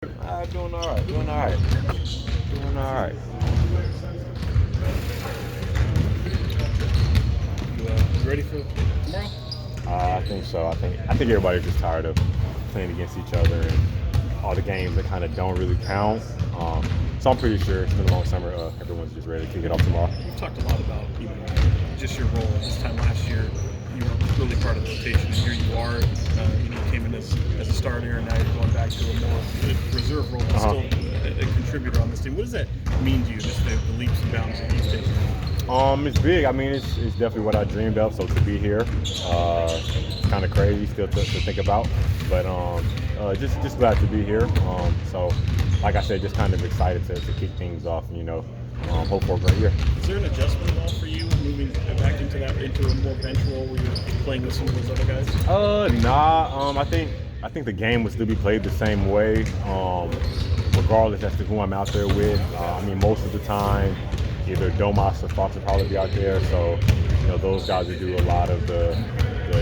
Doing all right. Doing all right. Doing all right. You ready for tomorrow? I think so. I think everybody's just tired of playing against each other and all the games that kind of don't really count. So I'm pretty sure it's been a long summer. Everyone's just ready to kick it off tomorrow. We've talked a lot about just your role. This time last year, you weren't really part of the rotation, and here you are. You came in as a starter, and now you're going back to a more reserve role, but still a contributor on this team. What does that mean to you? Just the leaps and bounds that you've taken? It's big. I mean, it's definitely what I dreamed of. So to be here, it's kind of crazy still to think about. But just glad to be here. So like I said, just kind of excited to kick things off. Hope for a great year. Is there an adjustment at all for you moving back into a more bench role where you're playing with some of those other guys? Nah. I think the game will still be played the same way, regardless as to who I'm out there with. Most of the time, either Domas or Fox will probably be out there. So, those guys will do a lot of the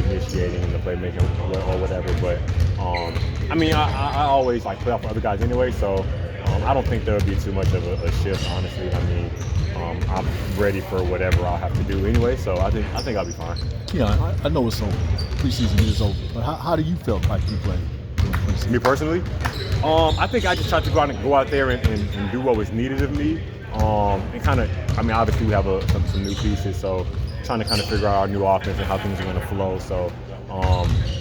initiating and the playmaking or whatever. But, I always play off for other guys anyway. So, I don't think there will be too much of a shift, honestly. I'm ready for whatever I'll have to do anyway. So I think I'll be fine. Keon, I know it's over. Preseason is over, but how do you feel like you played during preseason? Me personally, I think I just tried to go out there and do what was needed of me. And kind of, obviously we have some new pieces, so trying to kind of figure out our new offense and how things are going to flow. So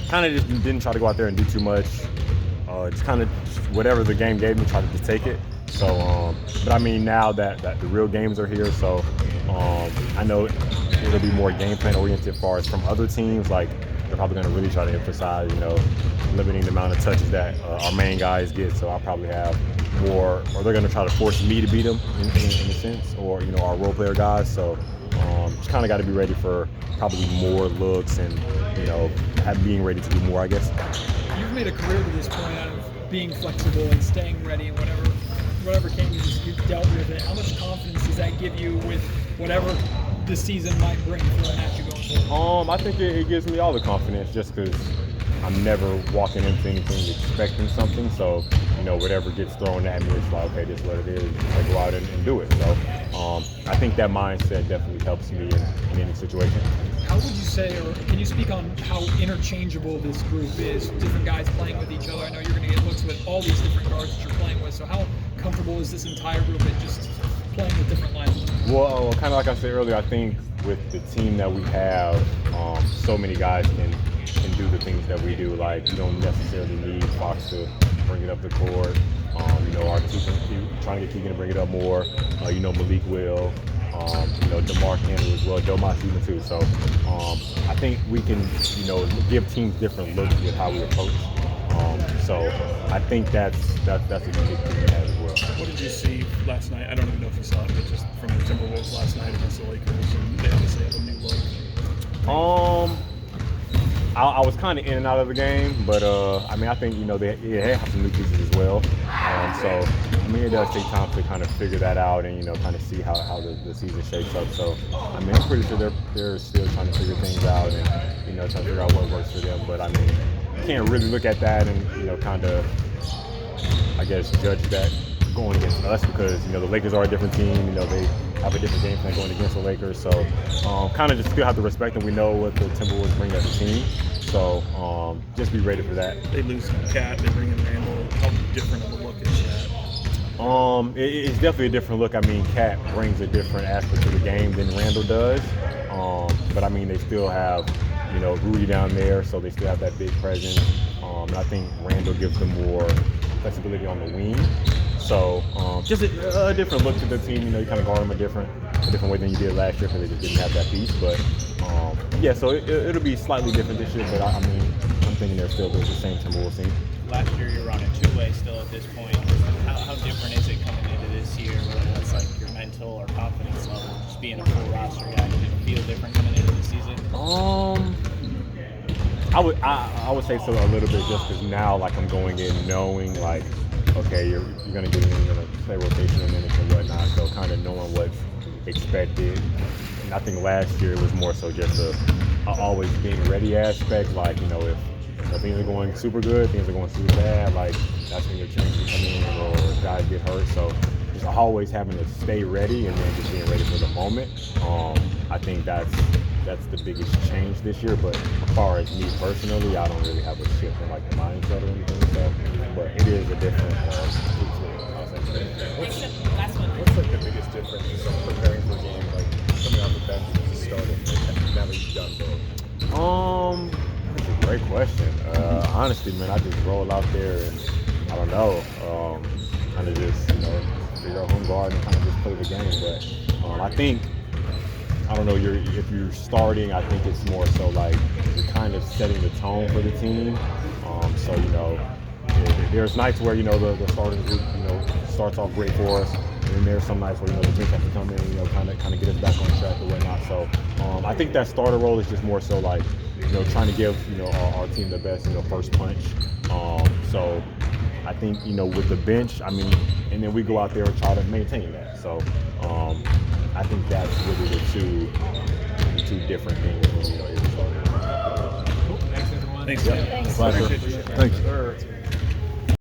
kind of just didn't try to go out there and do too much. Just kind of whatever the game gave me, tried to just take it. So, but now that the real games are here, so I know it'll be more game plan oriented as far as from other teams. Like they're probably going to really try to emphasize, limiting the amount of touches that our main guys get. So I'll probably have more, or they're going to try to force me to beat them in a sense, or our role player guys. So just kind of got to be ready for probably more looks and being ready to do more, I guess. You've made a career to this point out of being flexible and staying ready and whatever came, you've dealt with it. How much confidence does that give you with whatever the season might bring thrown at you going forward? I think it gives me all the confidence just because I'm never walking into anything expecting something. So, whatever gets thrown at me, it's like, okay, this is what it is. I go out and do it. So, I think that mindset definitely helps me in any situation. How would you say, or can you speak on how interchangeable this group is? Different guys playing with each other. I know you're going to get looks with all these different guards that you're playing with. So how comfortable is this entire group at just playing with different lines? Well, kind of like I said earlier, I think with the team that we have, so many guys can do the things that we do. Like, you don't necessarily need Fox to bring it up the court. Our team trying to get Keon to bring it up more. Malik will. DeMar can as well. Domas even too. So I think we can, give teams different looks with how we approach. So I think that's a unique thing we have as well. What did you see last night? I don't even know if you saw it, but just from the Timberwolves last night against the Lakers, and they obviously have a new look. I was kind of in and out of the game, but I think they have some new pieces as well. So it does take time to kind of figure that out and kind of see how the season shapes up. So I'm pretty sure they're still trying to figure things out and trying to figure out what works for them. But you can't really look at that and kind of judge that going against us because the Lakers are a different team. They have a different game plan going against the Lakers. So kind of just still have to respect them. We know what the Timberwolves bring as a team. So just be ready for that. They lose Cat, they bring in Randall. How different of a look is that? It's definitely a different look. Cat brings a different aspect to the game than Randall does. But they still have, Rudy down there, so they still have that big presence. And I think Randall gives them more flexibility on the wing. So just a different look to the team. You kind of guard them a different way than you did last year because they just didn't have that piece. But so it'll be slightly different this year. But I'm thinking they're still the same Timberwolves team. Last year you were on a two-way still at this point. How different is it coming into this year, whether that's your mental or confidence level, just being a full roster guy? Did it feel different coming into the season? I would say so a little bit just because now I'm going in knowing okay, you're gonna get in, you're gonna play rotational minutes and whatnot, so kind of knowing what's expected. And I think last year it was more so just a always being ready aspect, if If things are going super good, things are going super bad, like that's when your chances come in or guys get hurt. So just always having to stay ready and then just being ready for the moment. I think that's the biggest change this year. But as far as me personally, I don't really have a shift in like the mindset or anything. So, but it is a different. What's like the biggest difference just like preparing for a game, like coming off the bench and starting now that you've done both? That's a great question. Honestly, man, I just roll out there and I don't know, kind of just figure out home guard and kind of just play the game. But I think I don't know. If you're starting, I think it's more so like you're kind of setting the tone for the team. So there's nights where the starting group starts off great for us, and then there's some nights where the bench has to come in, kind of get us back on track or whatnot. So I think that starter role is just more so like trying to give our team the best first punch. So I think with the bench, I mean, and then we go out there and try to maintain that. So I think that's really the two different things when is starting. Thanks, everyone. Pleasure. Thank you.